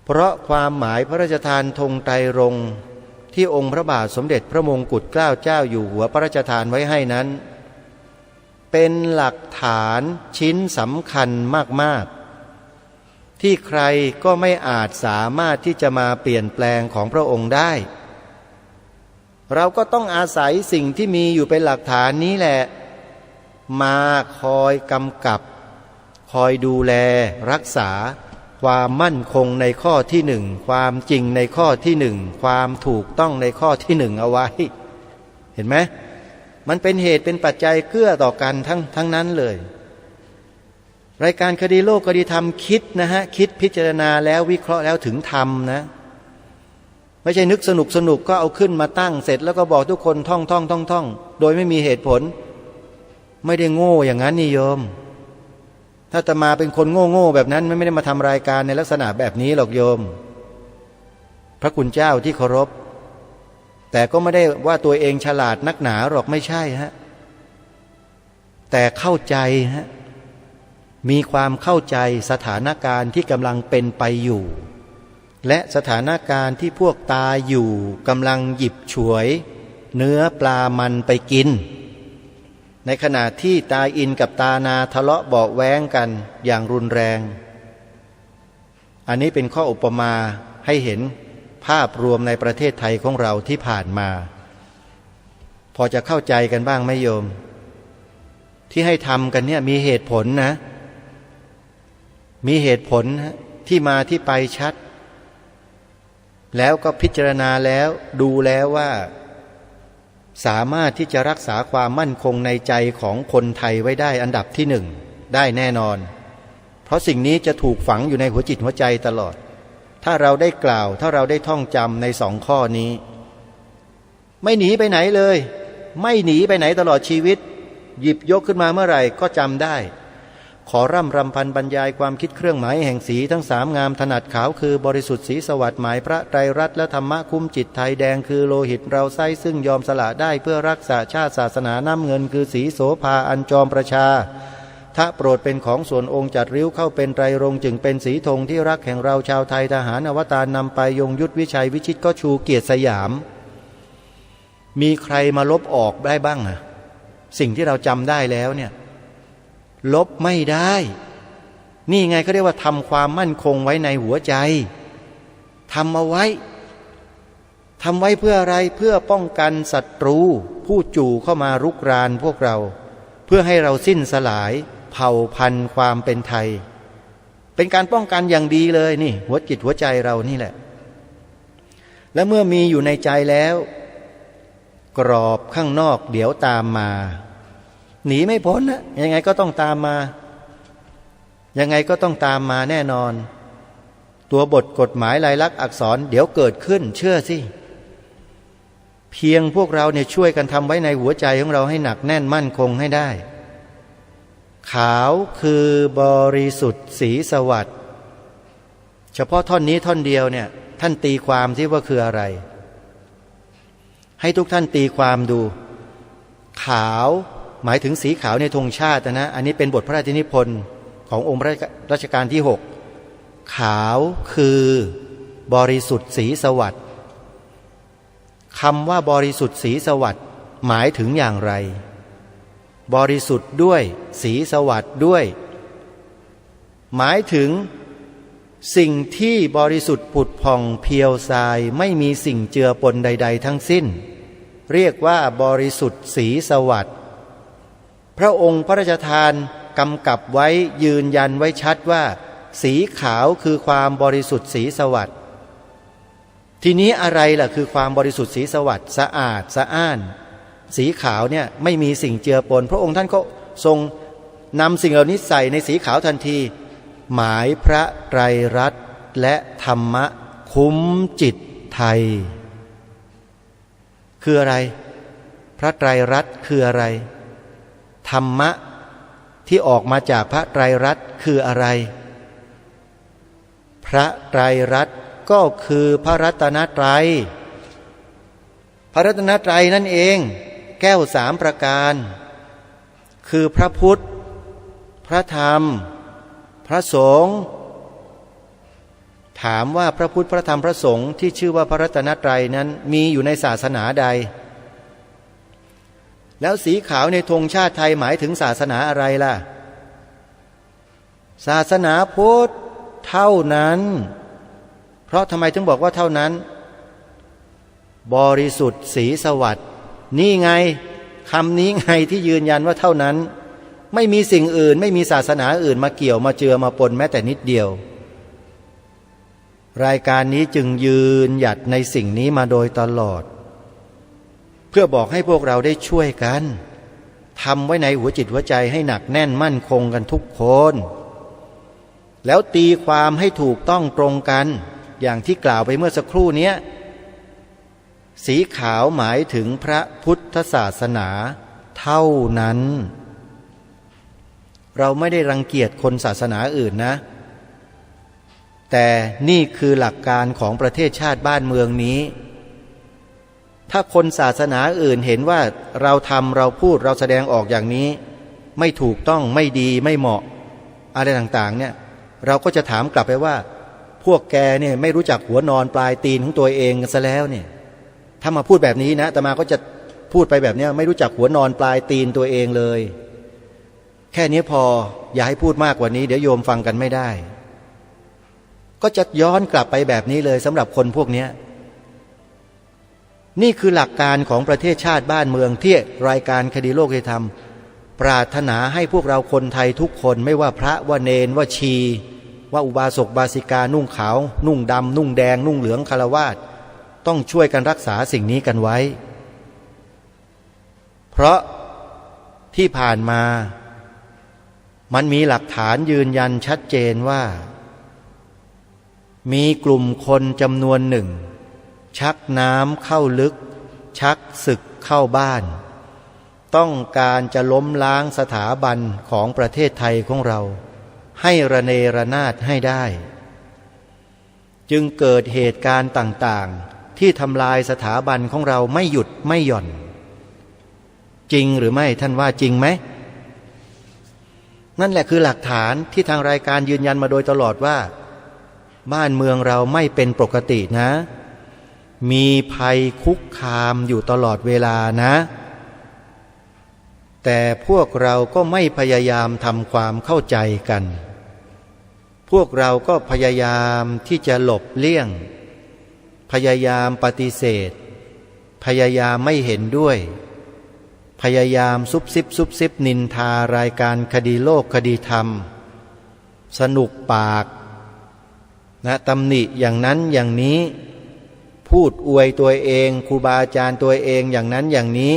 เพราะความหมายพระราชทานธงไตรรงค์ที่องค์พระบาทสมเด็จพระมงกุฎเกล้าเจ้าอยู่หัวพระราชทานไว้ให้นั้นเป็นหลักฐานชิ้นสำคัญมากๆที่ใครก็ไม่อาจสามารถที่จะมาเปลี่ยนแปลงของพระองค์ได้เราก็ต้องอาศัยสิ่งที่มีอยู่เป็นหลักฐานนี้แหละมาคอยกำกับคอยดูแลรักษาความมั่นคงในข้อที่หนึ่งความจริงในข้อที่หนึ่งความถูกต้องในข้อที่หนึ่งเอาไว้เห็นไหมมันเป็นเหตุเป็นปัจจัยเกื้อต่อกันทั้งนั้นเลยรายการคดีโลกคดีธรรมคิดนะฮะคิดพิจารณาแล้ววิเคราะห์แล้วถึงธรรมนะไม่ใช่นึกสนุกก็เอาขึ้นมาตั้งเสร็จแล้วก็บอกทุกคนท่องโดยไม่มีเหตุผลไม่ได้โง่อย่างนั้นนิยมถ้าอาตมาเป็นคนโง่แบบนั้นไม่ได้มาทำรายการในลักษณะแบบนี้หรอกโยมพระคุณเจ้าที่เคารพแต่ก็ไม่ได้ว่าตัวเองฉลาดนักหนาหรอกไม่ใช่ฮะแต่เข้าใจฮะมีความเข้าใจสถานการณ์ที่กำลังเป็นไปอยู่และสถานการณ์ที่พวกตาอยู่กำลังหยิบฉวยเนื้อปลามันไปกิน ในขณะที่ตาอินกับตานาทะเลาะเบาะแว้งกันอย่างรุนแรงอันนี้เป็นข้ออุปมาให้เห็นภาพรวมในประเทศไทยของเราที่ผ่านมาพอจะเข้าใจกันบ้างไหมโยมที่ให้ทำกันเนี่ยมีเหตุผลนะมีเหตุผลที่มาที่ไปชัดแล้วก็พิจารณาแล้วดูแล้วว่าสามารถที่จะรักษาความมั่นคงในใจของคนไทยไว้ได้อันดับที่หนึ่งได้แน่นอนเพราะสิ่งนี้จะถูกฝังอยู่ในหัวจิตหัวใจตลอดถ้าเราได้กล่าวถ้าเราได้ท่องจำในสองข้อนี้ไม่หนีไปไหนเลยไม่หนีไปไหนตลอดชีวิตหยิบยกขึ้นมาเมื่อไหร่ก็จำได้ขอร่ำรำพันบรรยายความคิดเครื่องหมายแห่งสีทั้งสามงามถนัดขาวคือบริสุทธิ์สีสวัสดิ์หมายพระไตรรัตน์และธรรมะคุ้มจิตไทยแดงคือโลหิตเราไส้ซึ่งยอมสละได้เพื่อรักษาชาติศาสนาน้ำเงินคือสีโสภาอันจอมประชาถ้าโปรดเป็นของส่วนองค์จัดริ้วเข้าเป็นไตรรงค์จึงเป็นสีธงที่รักแห่งเราชาวไทยทหารอวตารนำไปยงยุทธวิชัยวิชิตก็ชูเกียรติสยามมีใครมาลบออกได้บ้างอะสิ่งที่เราจำได้แล้วเนี่ยลบไม่ได้นี่ไงเขาเรียกว่าทำความมั่นคงไว้ในหัวใจทำเอาไว้เพื่ออะไรเพื่อป้องกันศัตรูผู้จู่เข้ามารุกรานพวกเราเพื่อให้เราสิ้นสลายเผ่าพันธุ์ความเป็นไทยเป็นการป้องกันอย่างดีเลยนี่หัวจิตหัวใจเรานี่แหละและเมื่อมีอยู่ในใจแล้วกรอบข้างนอกเดี๋ยวตามมาหนีไม่พ้นนะยังไงก็ต้องตามมายังไงก็ต้องตามมาแน่นอนตัวบทกฎหมายลายลักษณ์อักษรเดี๋ยวเกิดขึ้นเชื่อสิเพียงพวกเราเนี่ยช่วยกันทำไว้ในหัวใจของเราให้หนักแน่นมั่นคงให้ได้ขาวคือบริสุทธิ์สีสวัสดิ์เฉพาะท่อนนี้ท่อนเดียวเนี่ยท่านตีความที่ว่าคืออะไรให้ทุกท่านตีความดูขาวหมายถึงสีขาวในธงชาตินะอันนี้เป็นบทพระราชนิพนธ์ขององค์รัชกาลที่6ขาวคือบริสุทธิ์สีสวัสดิ์คำว่าบริสุทธิ์สีสวัสดิ์หมายถึงอย่างไรบริสุทธิ์ด้วยสีสวัสดิ์ด้วยหมายถึงสิ่งที่บริสุทธิ์ผุดผ่องเพียวทรายไม่มีสิ่งเจือปนใดๆทั้งสิ้นเรียกว่าบริสุทธิ์สีสวัสดิ์พระองค์พระราชทานกำกับไว้ยืนยันไว้ชัดว่าสีขาวคือความบริสุทธิ์สีสวัสดิ์ทีนี้อะไรล่ะคือความบริสุทธิ์สีสวัสดิ์สะอาดสะอ้านสีขาวเนี่ยไม่มีสิ่งเจือปนพระองค์ท่านก็ทรงนำสิ่งเหล่านี้ใส่ในสีขาวทันทีหมายพระไตรรัตน์และธรรมะคุ้มจิตไทยคืออะไรพระไตรรัตน์คืออะไรธรรมะที่ออกมาจากพระไตรรัตน์คืออะไรพระไตรรัตน์ก็คือพระรัตนตรัยพระรัตนตรัยนั่นเองแก้วสามประการคือพระพุทธพระธรรมพระสงฆ์ถามว่าพระพุทธพระธรรมพระสงฆ์ที่ชื่อว่าพระรัตนตรัยนั้นมีอยู่ในศาสนาใดแล้วสีขาวในธงชาติไทยหมายถึงศาสนาอะไรล่ะศาสนาพุทธเท่านั้นเพราะทำไมถึงบอกว่าเท่านั้นบริสุทธิ์สีสวัสดิ์นี่ไงคำนี้ไงที่ยืนยันว่าเท่านั้นไม่มีสิ่งอื่นไม่มีศาสนาอื่นมาเกี่ยวมาเจือมาปนแม้แต่นิดเดียวรายการนี้จึงยืนหยัดในสิ่งนี้มาโดยตลอดเพื่อบอกให้พวกเราได้ช่วยกันทำไว้ในหัวจิตหัวใจให้หนักแน่นมั่นคงกันทุกคนแล้วตีความให้ถูกต้องตรงกันอย่างที่กล่าวไปเมื่อสักครู่นี้สีขาวหมายถึงพระพุทธศาสนาเท่านั้นเราไม่ได้รังเกียจคนศาสนาอื่นนะแต่นี่คือหลักการของประเทศชาติบ้านเมืองนี้ถ้าคนศาสนาอื่นเห็นว่าเราทำเราพูดเราแสดงออกอย่างนี้ไม่ถูกต้องไม่ดีไม่เหมาะอะไรต่างๆเนี่ยเราก็จะถามกลับไปว่าพวกแกเนี่ยไม่รู้จักหัวนอนปลายตีนของตัวเองซะแล้วเนี่ยถ้ามาพูดแบบนี้นะอาตมาก็จะ พูดไปแบบนี้ไม่รู้จักหัวนอนปลายตีนตัวเองเลยแค่นี้พออย่าให้พูดมากกว่านี้เดี๋ยวโยมฟังกันไม่ได้ก็จะย้อนกลับไปแบบนี้เลยสำหรับคนพวกนี้นี่คือหลักการของประเทศชาติบ้านเมืองที่รายการคดีโลกธรรมปรารถนาให้พวกเราคนไทยทุกคนไม่ว่าพระว่าเณรว่าชีว่าอุบาสกบาสิกานุ่งขาวนุ่งดำนุ่งแดงนุ่งเหลืองฆราวาสต้องช่วยกันรักษาสิ่งนี้กันไว้เพราะที่ผ่านมามันมีหลักฐานยืนยันชัดเจนว่ามีกลุ่มคนจำนวนหนึ่งชักน้ำเข้าลึกชักศึกเข้าบ้านต้องการจะล้มล้างสถาบันของประเทศไทยของเราให้ระเนระนาดให้ได้จึงเกิดเหตุการณ์ต่างๆที่ทำลายสถาบันของเราไม่หยุดไม่หย่อนจริงหรือไม่ท่านว่าจริงไหมนั่นแหละคือหลักฐานที่ทางรายการยืนยันมาโดยตลอดว่าบ้านเมืองเราไม่เป็นปกตินะมีภัยคุกคามอยู่ตลอดเวลานะแต่พวกเราก็ไม่พยายามทำความเข้าใจกันพวกเราก็พยายามที่จะหลบเลี่ยงพยายามปฏิเสธพยายามไม่เห็นด้วยพยายามซุบซิบนินทารายการคดีโลกคดีธรรมสนุกปากนะตำหนิอย่างนั้นอย่างนี้พูดอวยตัวเองครูบาอาจารย์ตัวเองอย่างนั้นอย่างนี้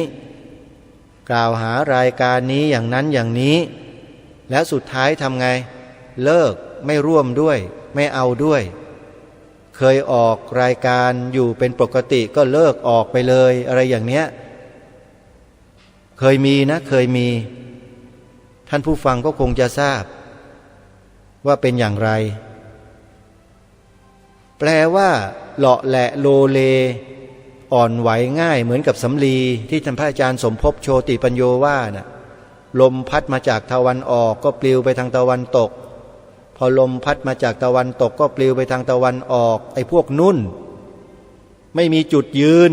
กล่าวหารายการนี้อย่างนั้นอย่างนี้แล้วสุดท้ายทำไงเลิกไม่ร่วมด้วยไม่เอาด้วยเคยออกรายการอยู่เป็นปกติก็เลิกออกไปเลยอะไรอย่างเนี้ยเคยมีนะเคยมีท่านผู้ฟังก็คงจะทราบว่าเป็นอย่างไรแปลว่าเลาะแหละโลเลอ่อนไหวง่ายเหมือนกับสำลีที่ท่านพระอาจารย์สมภพโชติปัญโยว่าน่ะลมพัดมาจากตะวันออกก็ปลิวไปทางตะวันตกพอลมพัดมาจากตะวันตกก็ปลิวไปทางตะวันออกไอ้พวกนุ่นไม่มีจุดยืน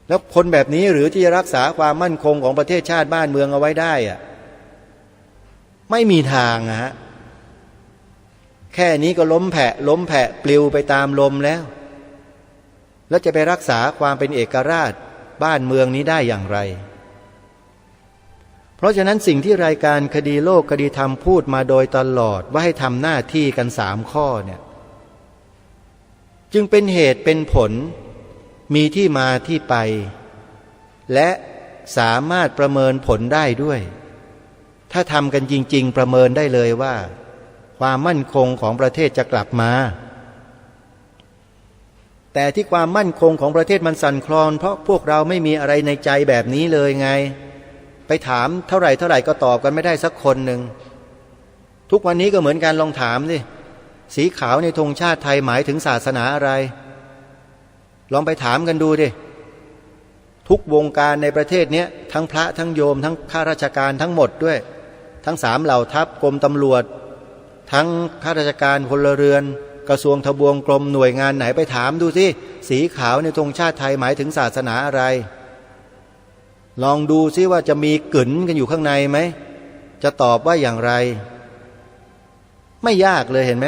แล้วคนแบบนี้หรือที่จะรักษาความมั่นคงของประเทศชาติบ้านเมืองเอาไว้ได้อะไม่มีทางฮะแค่นี้ก็ล้มแผะปลิวไปตามลมแล้วจะไปรักษาความเป็นเอกราชบ้านเมืองนี้ได้อย่างไรเพราะฉะนั้นสิ่งที่รายการคดีโลกคดีธรรมพูดมาโดยตลอดว่าให้ทำหน้าที่กัน3 ข้อเนี่ยจึงเป็นเหตุเป็นผลมีที่มาที่ไปและสามารถประเมินผลได้ด้วยถ้าทำกันจริงๆประเมินได้เลยว่าความมั่นคงของประเทศจะกลับมาแต่ที่ความมั่นคงของประเทศมันสั่นคลอนเพราะพวกเราไม่มีอะไรในใจแบบนี้เลยไงไปถามเท่าไหร่ก็ตอบกันไม่ได้สักคนหนึ่งทุกวันนี้ก็เหมือนกันลองถามดิสีขาวในธงชาติไทยหมายถึงศาสนาอะไรลองไปถามกันดูดิทุกวงการในประเทศนี้ทั้งพระทั้งโยมทั้งข้าราชการทั้งหมดด้วยทั้ง3เหล่าทัพกรมตำรวจทั้งข้าราชการพลเรือนกระทรวงทบวงกรมหน่วยงานไหนไปถามดูสิสีขาวในธงชาติไทยหมายถึงศาสนาอะไรลองดูซิว่าจะมีกึ๋นกันอยู่ข้างในไหมจะตอบว่าอย่างไรไม่ยากเลยเห็นไหม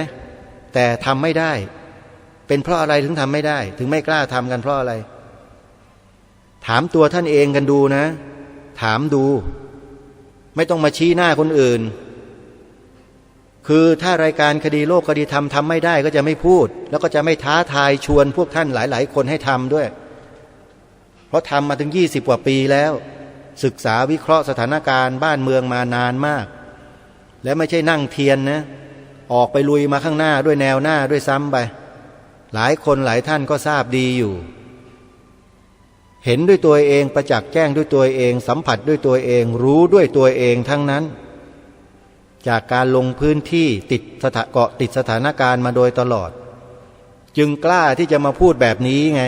แต่ทำไม่ได้เป็นเพราะอะไรถึงทำไม่ได้ถึงไม่กล้าทำกันเพราะอะไรถามตัวท่านเองกันดูนะถามดูไม่ต้องมาชี้หน้าคนอื่นคือถ้ารายการคดีโลกคดีธรรมทำไม่ได้ก็จะไม่พูดแล้วก็จะไม่ท้าทายชวนพวกท่านหลายๆคนให้ทำด้วยเพราะทำมาถึง20 กว่าปีแล้วศึกษาวิเคราะห์สถานการณ์บ้านเมืองมานานมากและไม่ใช่นั่งเทียนนะออกไปลุยมาข้างหน้าด้วยแนวหน้าด้วยซ้ำไปหลายคนหลายท่านก็ทราบดีอยู่เห็นด้วยตัวเองประจักษ์แจ้งด้วยตัวเองสัมผัสด้วยตัวเองรู้ด้วยตัวเองทั้งนั้นจากการลงพื้นที่เกาะติดสถานการณ์มาโดยตลอดจึงกล้าที่จะมาพูดแบบนี้ไง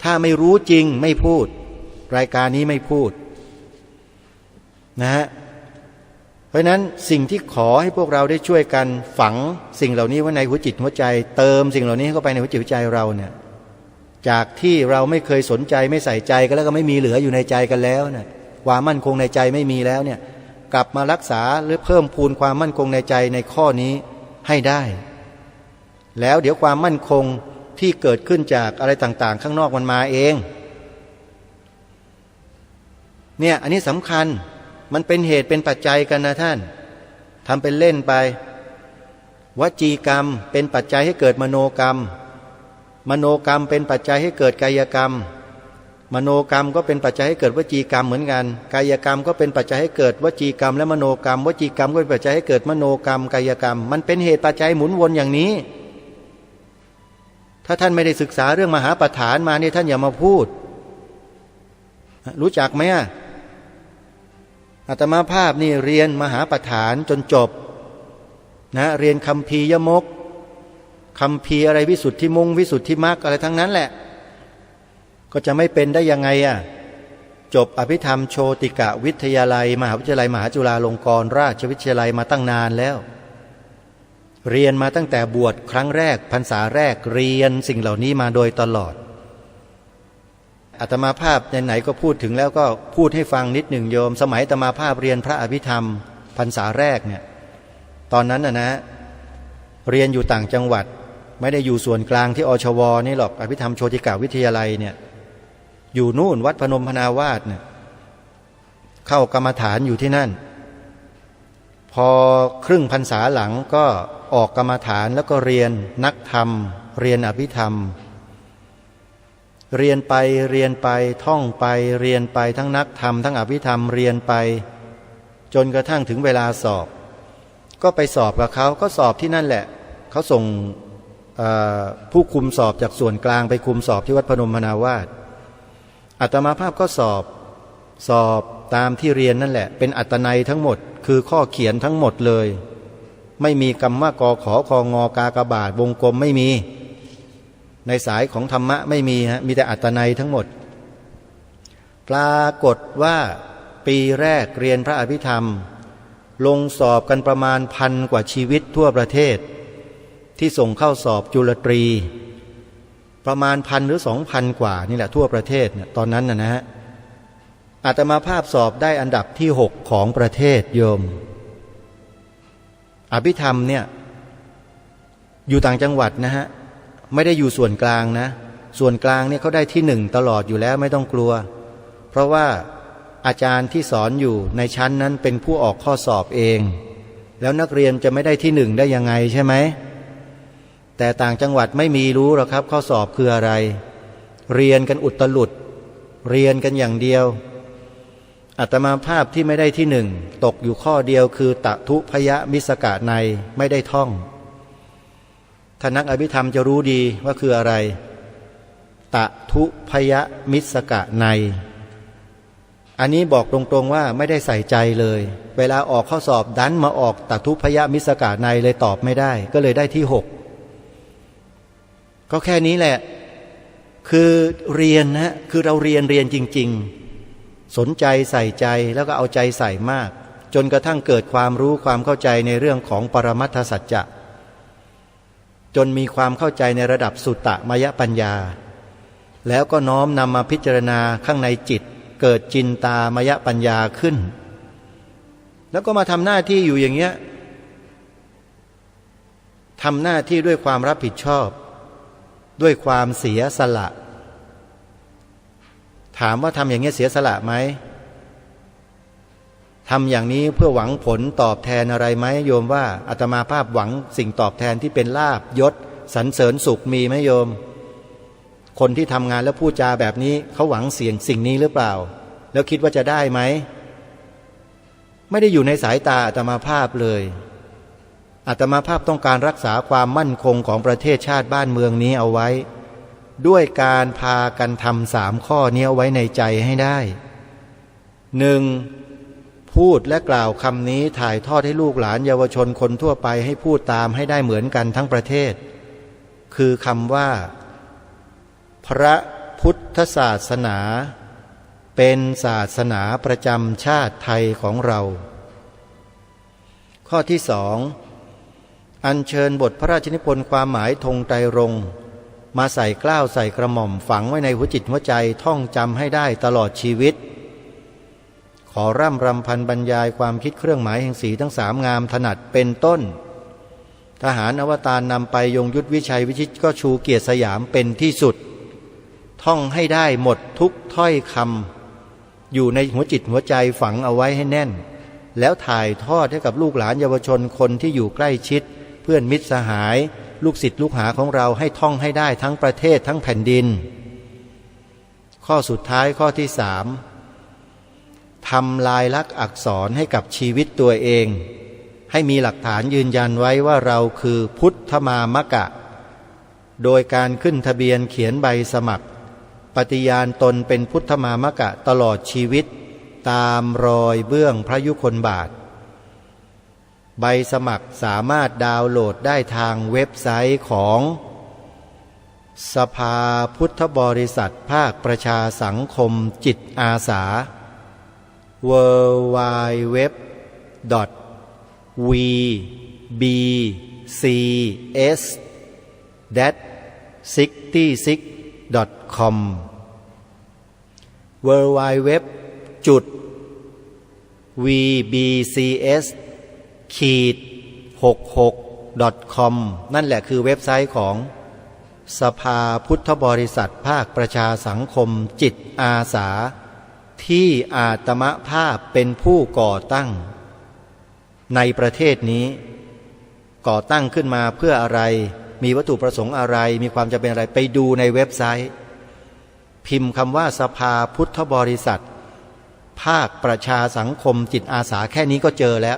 ถ้าไม่รู้จริงไม่พูดรายการนี้ไม่พูดนะฮะเพราะนั้นสิ่งที่ขอให้พวกเราได้ช่วยกันฝังสิ่งเหล่านี้ไว้ในหัวจิตหัวใจเติมสิ่งเหล่านี้เข้าไปในหัวจิตหัวใจเราเนี่ย จากที่เราไม่เคยสนใจไม่ใส่ใจกันแล้วก็ไม่มีเหลืออยู่ในใจกันแล้วเนี่ยความมั่นคงในใจไม่มีแล้วเนี่ยกลับมารักษาหรือเพิ่มพูนความมั่นคงในใจในข้อนี้ให้ได้แล้วเดี๋ยวความมั่นคงที่เกิดขึ้นจากอะไรต่างๆข้างนอกมันมาเองเนี่ยอันนี้สำคัญมันเป็นเหตุเป็นปัจจัยกันนะท่านทำเป็นเล่นไปวจีกรรมเป็นปัจจัยให้เกิดมโนกรรมมโนกรรมเป็นปัจจัยให้เกิดกายกรรมมโนกรรมก็เป็นปัจจัยให้เกิดวจีกรรมเหมือนกันกายกรรมก็เป็นปัจจัยให้เกิดวจีกรรมและมโนกรรมวจีกรรมก็เป็นปัจจัยให้เกิดมโนกรรมกายกรรมมันเป็นเหตุปัจจัยหมุนวนอย่างนี้ถ้าท่านไม่ได้ศึกษาเรื่องมหาปฐานมาเนี่ยท่านอย่ามาพูดรู้จักไหมอาตมาภาพนี่เรียนมหาปฐานจนจบนะเรียนคัมภีร์ยมกคัมภีร์อะไรวิสุทธิมงวิสุทธิมรรคอะไรทั้งนั้นแหละก็จะไม่เป็นได้ยังไงจบอภิธรรมโชติกะวิทยาลัยมหาวิทยาลัยมหาจุฬาลงกรณราชวิทยาลัยมาตั้งนานแล้วเรียนมาตั้งแต่บวชครั้งแรกพรรษาแรกเรียนสิ่งเหล่านี้มาโดยตลอดอาตมาภาพไหนๆก็พูดถึงแล้วก็พูดให้ฟังนิดหนึ่งโยมสมัยอาตมาภาพเรียนพระอภิธรรมพรรษาแรกเนี่ยตอนนั้นนะเรียนอยู่ต่างจังหวัดไม่ได้อยู่ส่วนกลางที่อชวนี่หรอกอภิธรรมโชติกาวิทยาลัยเนี่ยอยู่นู่นวัดพนมพนาวาสเนี่ยเข้ากรรมฐานอยู่ที่นั่นพอครึ่งพรรษาหลังก็ออกกรรมฐานแล้วก็เรียนนักธรรมเรียนอภิธรรมเรียนไปเรียนไปท่องไปเรียนไปทั้งนักธรรมทั้งอภิธรรมเรียนไปจนกระทั่งถึงเวลาสอบก็ไปสอบกับเขาก็สอบที่นั่นแหละเขาส่งผู้คุมสอบจากส่วนกลางไปคุมสอบที่วัดพนมพนาวาสอาตมาภาพก็สอบตามที่เรียนนั่นแหละเป็นอัตนัยทั้งหมดคือข้อเขียนทั้งหมดเลยไม่มีกรรมกขอคองกากบาทวงกลมไม่มีในสายของธรรมะไม่มีมีแต่อัตนัยทั้งหมดปรากฏว่าปีแรกเรียนพระอภิธรรมลงสอบกันประมาณ1,000 กว่าชีวิตทั่วประเทศที่ส่งเข้าสอบจุลตรีประมาณ1,000 หรือ 2,000 กว่านี่แหละทั่วประเทศเนี่ยตอนนั้นนะฮะอาตมาภาพสอบได้อันดับที่6ของประเทศโยมอภิธรรมเนี่ยอยู่ต่างจังหวัดนะฮะไม่ได้อยู่ส่วนกลางนะส่วนกลางเนี่ยเขาได้ที่1ตลอดอยู่แล้วไม่ต้องกลัวเพราะว่าอาจารย์ที่สอนอยู่ในชั้นนั้นเป็นผู้ออกข้อสอบเองแล้วนักเรียนจะไม่ได้ที่1ได้ยังไงใช่ไหมแต่ต่างจังหวัดไม่มีรู้หรอกครับข้อสอบคืออะไรเรียนกันอุตลุดเรียนกันอย่างเดียวอาตมาภาพที่ไม่ได้ที่1ตกอยู่ข้อเดียวคือตทุพยมิสกะในไม่ได้ท่องท่านนักอภิธรรมจะรู้ดีว่าคืออะไรตทุพยมิสกะในอันนี้บอกตรงๆว่าไม่ได้ใส่ใจเลยเวลาออกข้อสอบดันมาออกตทุพยมิสกะในเลยตอบไม่ได้ก็เลยได้ที่6ก็แค่นี้แหละคือเรียนนะคือเราเรียนจริงๆสนใจใส่ใจแล้วก็เอาใจใส่มากจนกระทั่งเกิดความรู้ความเข้าใจในเรื่องของปรมัตถสัจจะจนมีความเข้าใจในระดับสุตตมยปัญญาแล้วก็น้อมนำมาพิจารณาข้างในจิตเกิดจินตามยปัญญาขึ้นแล้วก็มาทำหน้าที่อยู่อย่างเงี้ยทำหน้าที่ด้วยความรับผิดชอบด้วยความเสียสละถามว่าทำอย่างเงี้ยเสียสละไหมทำอย่างนี้เพื่อหวังผลตอบแทนอะไรไหมโยมว่าอาตมาภาพหวังสิ่งตอบแทนที่เป็นลาภยศสรรเสริญสุขมีไหมโยมคนที่ทำงานแล้วพูดจาแบบนี้เขาหวังเสี่ยงสิ่งนี้หรือเปล่าแล้วคิดว่าจะได้ไหมไม่ได้อยู่ในสายตาอาตมาภาพเลยอาตมาภาพต้องการรักษาความมั่นคงของประเทศชาติบ้านเมืองนี้เอาไว้ด้วยการพากันทำ3 ข้อนี้เอาไว้ในใจให้ได้ 1. พูดและกล่าวคำนี้ถ่ายทอดให้ลูกหลานเยาวชนคนทั่วไปให้พูดตามให้ได้เหมือนกันทั้งประเทศคือคำว่าพระพุทธศาสนาเป็นศาสนาประจำชาติไทยของเราข้อที่2อัญเชิญบทพระราชนิพนธ์ความหมายธงไตรรงค์ มาใส่เกล้าใส่กระหม่อมฝังไว้ในหัวจิตหัวใจท่องจำให้ได้ตลอดชีวิตขอร่ำรำพันบรรยายความคิดเครื่องหมายแห่งสีทั้งสามงามถนัดเป็นต้นทหารอวตารนำไปยงยุทธวิชัยวิชิตก็ชูเกียรติสยามเป็นที่สุดท่องให้ได้หมดทุกถ้อยคำอยู่ในหัวจิตหัวใจฝังเอาไว้ให้แน่นแล้วถ่ายทอดให้กับลูกหลานเยาวชนคนที่อยู่ใกล้ชิดเพื่อนมิตรสหายลูกศิษย์ลูกหาของเราให้ท่องให้ได้ทั้งประเทศทั้งแผ่นดินข้อสุดท้ายข้อที่3ทำลายลักษณ์อักษรให้กับชีวิตตัวเองให้มีหลักฐานยืนยันไว้ว่าเราคือพุทธมามกะโดยการขึ้นทะเบียนเขียนใบสมัครปฏิญาณตนเป็นพุทธมามกะตลอดชีวิตตามรอยเบื้องพระยุคลบาทใบสมัครสามารถดาวน์โหลดได้ทางเว็บไซต์ของสภาพุทธบริษัทภาคประชาสังคมจิตอาสา www.vbcs-66.com www.vbcs-66.com นั่นแหละคือเว็บไซต์ของสภาพุทธบริษัทภาคประชาสังคมจิตอาสาที่อาตมภาพเป็นผู้ก่อตั้งในประเทศนี้ก่อตั้งขึ้นมาเพื่ออะไรมีวัตถุประสงค์อะไรมีความจำเป็นอะไรไปดูในเว็บไซต์พิมพ์คำว่าสภาพุทธบริษัทภาคประชาสังคมจิตอาสาแค่นี้ก็เจอแล้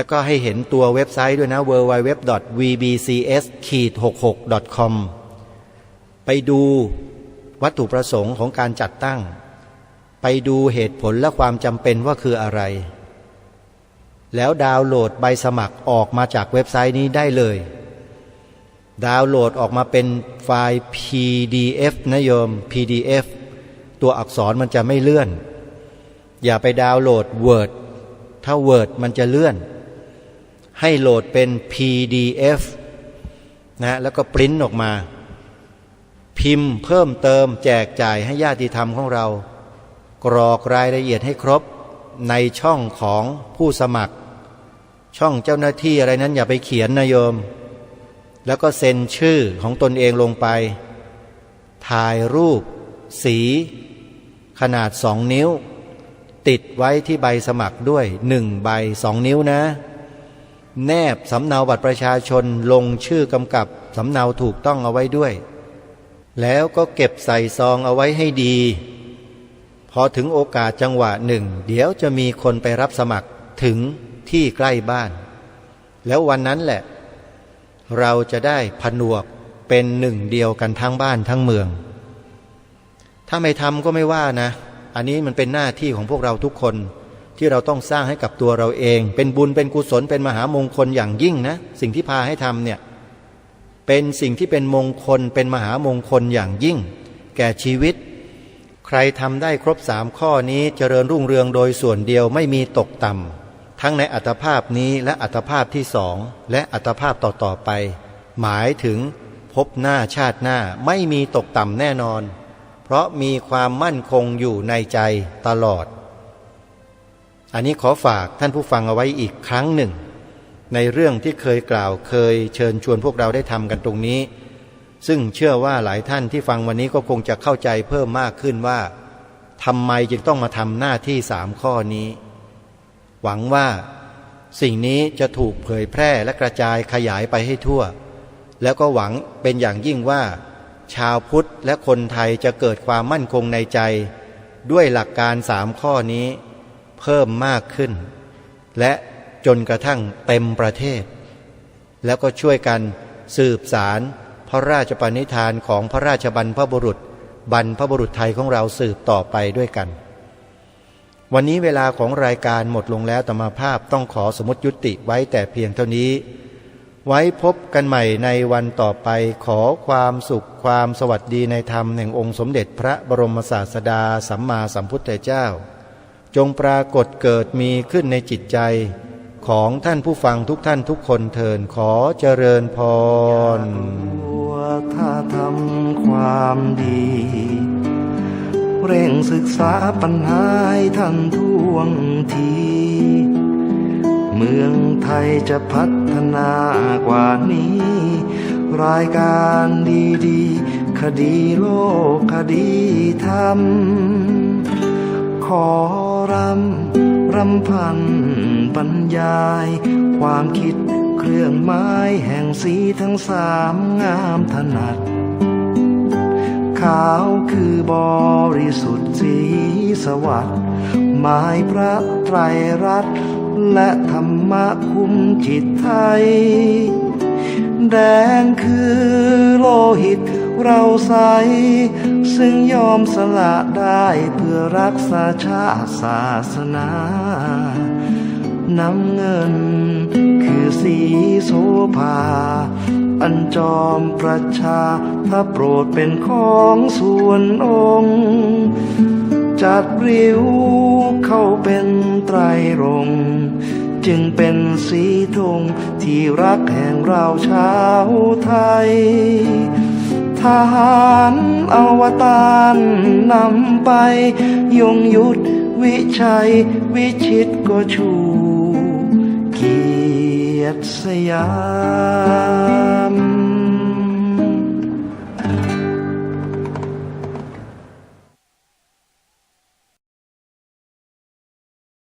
วก็ให้เห็นตัวเว็บไซต์ด้วยนะ www.vbcs-66.com ไปดูวัตถุประสงค์ของการจัดตั้งไปดูเหตุผลและความจำเป็นว่าคืออะไรแล้วดาวน์โหลดใบสมัครออกมาจากเว็บไซต์นี้ได้เลยดาวน์โหลดออกมาเป็นไฟล์ PDF นะโยม PDF ตัวอักษรมันจะไม่เลื่อนอย่าไปดาวน์โหลด Word ถ้า Word มันจะเลื่อนให้โหลดเป็น PDF นะแล้วก็ปริ้นออกมาพิมพ์เพิ่มเติมแจกจ่ายให้ญาติธรรมของเรากรอกรายละเอียดให้ครบในช่องของผู้สมัครช่องเจ้าหน้าที่อะไรนั้นอย่าไปเขียนนะโยมแล้วก็เซ็นชื่อของตนเองลงไปถ่ายรูปสีขนาด2 นิ้วติดไว้ที่ใบสมัครด้วย1 ใบ 2 นิ้วนะแนบสำเนาบัตรประชาชนลงชื่อกำกับสำเนาถูกต้องเอาไว้ด้วยแล้วก็เก็บใส่ซองเอาไว้ให้ดีพอถึงโอกาสจังหวะหนึ่งเดี๋ยวจะมีคนไปรับสมัครถึงที่ใกล้บ้านแล้ววันนั้นแหละเราจะได้ผนวกเป็นหนึ่งเดียวกันทั้งบ้านทั้งเมืองถ้าไม่ทำก็ไม่ว่านะอันนี้มันเป็นหน้าที่ของพวกเราทุกคนที่เราต้องสร้างให้กับตัวเราเองเป็นบุญเป็นกุศลเป็นมหามงคลอย่างยิ่งนะสิ่งที่พาให้ทำเนี่ยเป็นสิ่งที่เป็นมงคลเป็นมหามงคลอย่างยิ่งแก่ชีวิตใครทำได้ครบ3 ข้อนี้เจริญรุ่งเรืองโดยส่วนเดียวไม่มีตกต่ำทั้งในอัตภาพนี้และอัตภาพที่2และอัตภาพต่อๆไปหมายถึงพบหน้าชาติหน้าไม่มีตกต่ำแน่นอนเพราะมีความมั่นคงอยู่ในใจตลอดอันนี้ขอฝากท่านผู้ฟังเอาไว้อีกครั้งหนึ่งในเรื่องที่เคยกล่าวเคยเชิญชวนพวกเราได้ทำกันตรงนี้ซึ่งเชื่อว่าหลายท่านที่ฟังวันนี้ก็คงจะเข้าใจเพิ่มมากขึ้นว่าทำไมจึงต้องมาทำหน้าที่3 ข้อนี้หวังว่าสิ่งนี้จะถูกเผยแพร่และกระจายขยายไปให้ทั่วแล้วก็หวังเป็นอย่างยิ่งว่าชาวพุทธและคนไทยจะเกิดความมั่นคงในใจด้วยหลักการ3 ข้อนี้เพิ่มมากขึ้นและจนกระทั่งเต็มประเทศแล้วก็ช่วยกันสืบสารพระราชปณิธานของพระราชบรรพบุรุษไทยของเราสืบต่อไปด้วยกันวันนี้เวลาของรายการหมดลงแล้วอาตมาภาพต้องขอสมมุติยุติไว้แต่เพียงเท่านี้ไว้พบกันใหม่ในวันต่อไปขอความสุขความสวัสดีในธรรมแห่งองค์สมเด็จพระบรมศาสดาสัมมาสัมพุทธเจ้าจงปรากฏเกิดมีขึ้นในจิตใจ ของท่านผู้ฟังทุกท่านทุกคนเทินขอเจริญพร ถ้าทำความดี เร่งศึกษาปัญหาให้ทันท่วงที เมืองไทยจะพัฒนากว่านี้ รายการดีๆ คดีโลกคดีธรรม ขอรำพันบรรยาย ความคิดเครื่องไม้แห่งสีทั้งสามงามถนัด ขาวคือบริสุทธิ์สีสวัสดิ์หมายพระไตรรัตน์และธรรมะคุ้มจิตไทย แดงคือโลหิตเราใสซึ่งยอมสละได้เพื่อรักษาชาติศาสนา น้ำเงินคือสีโสภา อันจอมประชาถ้าโปรดเป็นของส่วนองค์ จัดริ้วเข้าเป็นไตรรงค์จึงเป็นสีธงที่รักแห่งเราชาวไทย ทหารอวตารนำไปยงยุทธวิชัยวิชิตก็ชูเกียรติสยาม